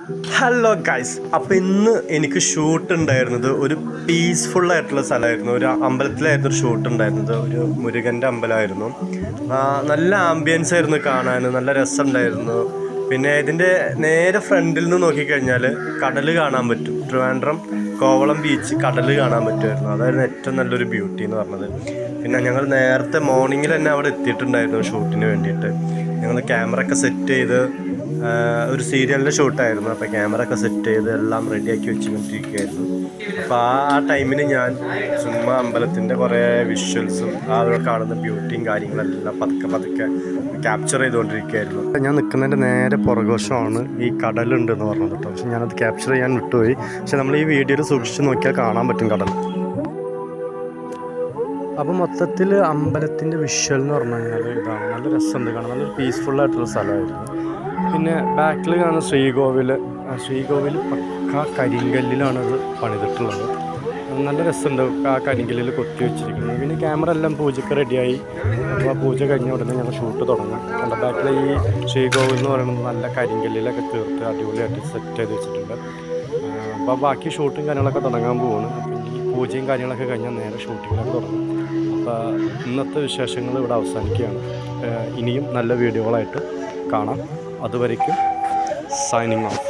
Hello guys, അപ്പോൾ ഇന്ന് എനിക്ക് ഷൂട്ട് ഉണ്ടായിരുന്നത് ഒരു പീസ്ഫുള്ളായിട്ടുള്ള സ്ഥലമായിരുന്നു. ഒരു അമ്പലത്തിലായിരുന്നു ഒരു ഷൂട്ട് ഉണ്ടായിരുന്നത്. ഒരു മുരുകൻ്റെ അമ്പലമായിരുന്നു. നല്ല ആംബിയൻസ് ആയിരുന്നു കാണാൻ, നല്ല രസമുണ്ടായിരുന്നു. പിന്നെ ഇതിൻ്റെ നേരെ ഫ്രണ്ടിൽ നിന്ന് നോക്കിക്കഴിഞ്ഞാൽ കടൽ കാണാൻ പറ്റും. ട്രിവാൻഡ്രം കോവളം ബീച്ച് കടൽ കാണാൻ പറ്റുമായിരുന്നു. അതായിരുന്നു ഏറ്റവും നല്ലൊരു ബ്യൂട്ടി എന്ന് പറഞ്ഞത്. പിന്നെ ഞങ്ങൾ നേരത്തെ മോർണിംഗിൽ തന്നെ അവിടെ എത്തിയിട്ടുണ്ടായിരുന്നു ഷൂട്ടിന് വേണ്ടിയിട്ട്. ഞങ്ങൾ ക്യാമറ ഒക്കെ സെറ്റ് ചെയ്ത് ഒരു സീരിയലിൻ്റെ ഷൂട്ടായിരുന്നു. അപ്പോൾ ക്യാമറ ഒക്കെ സെറ്റ് ചെയ്ത് എല്ലാം റെഡിയാക്കി വെച്ചുകൊണ്ടിരിക്കുകയായിരുന്നു. അപ്പോൾ ആ ടൈമിന് ഞാൻ ചുമ്മാ അമ്പലത്തിൻ്റെ കുറേ വിഷ്വൽസും കാണുന്ന ബ്യൂട്ടിയും കാര്യങ്ങളെല്ലാം പതുക്കെ ക്യാപ്ചർ ചെയ്തുകൊണ്ടിരിക്കുകയായിരുന്നു. ഞാൻ നിൽക്കുന്നതിൻ്റെ നേരെ പുറകുവശമാണ് ഈ കടലുണ്ടെന്ന് പറഞ്ഞത് കേട്ടോ. പക്ഷെ ഞാനത് ക്യാപ്ചർ ചെയ്യാൻ വിട്ടുപോയി. പക്ഷെ നമ്മൾ ഈ വീഡിയോയിൽ സൂക്ഷിച്ച് നോക്കിയാൽ കാണാൻ പറ്റും കടൽ. അപ്പോൾ മൊത്തത്തിൽ അമ്പലത്തിൻ്റെ വിഷ്വൽ എന്ന് പറഞ്ഞു കഴിഞ്ഞാൽ ഇതാണ്. നല്ല രസമുണ്ട് കാണാൻ, നല്ലൊരു പീസ്ഫുള്ളായിട്ടുള്ള സ്ഥലമായിരുന്നു. പിന്നെ ബാക്കിൽ കാണുന്ന ശ്രീകോവിൽ പക്ക കരിങ്കല്ലിലാണ് അത് പണിതിട്ടുള്ളത്. നല്ല രസമുണ്ട് ആ കരിങ്കല്ലിൽ കൊത്തി വെച്ചിരിക്കുന്നത്. പിന്നെ ക്യാമറ എല്ലാം പൂജയ്ക്ക് റെഡിയായി. അപ്പോൾ പൂജ കഴിഞ്ഞ ഉടനെ ഞങ്ങൾ ഷൂട്ട് തുടങ്ങും. കണ്ട ബാക്കിൽ ഈ ശ്രീകോവിൽ എന്ന് പറയുന്നത് നല്ല കരിങ്കല്ലിലൊക്കെ തീർത്ത് അടിപൊളിയായിട്ട് സെറ്റ് ചെയ്ത് വെച്ചിട്ടുണ്ട്. അപ്പോൾ ബാക്കി ഷൂട്ടും കാര്യങ്ങളൊക്കെ തുടങ്ങാൻ പോവാണ്. ഈ പൂജയും കാര്യങ്ങളൊക്കെ കഴിഞ്ഞാൽ നേരെ ഷൂട്ടിങ്ങിലൊക്കെ തുടങ്ങും. അപ്പോൾ ഇന്നത്തെ വിശേഷങ്ങൾ ഇവിടെ അവസാനിക്കുകയാണ്. ഇനിയും നല്ല വീഡിയോകളായിട്ട് കാണാം. അതുവരയ്ക്കും സൈനിങ് ഓഫ്.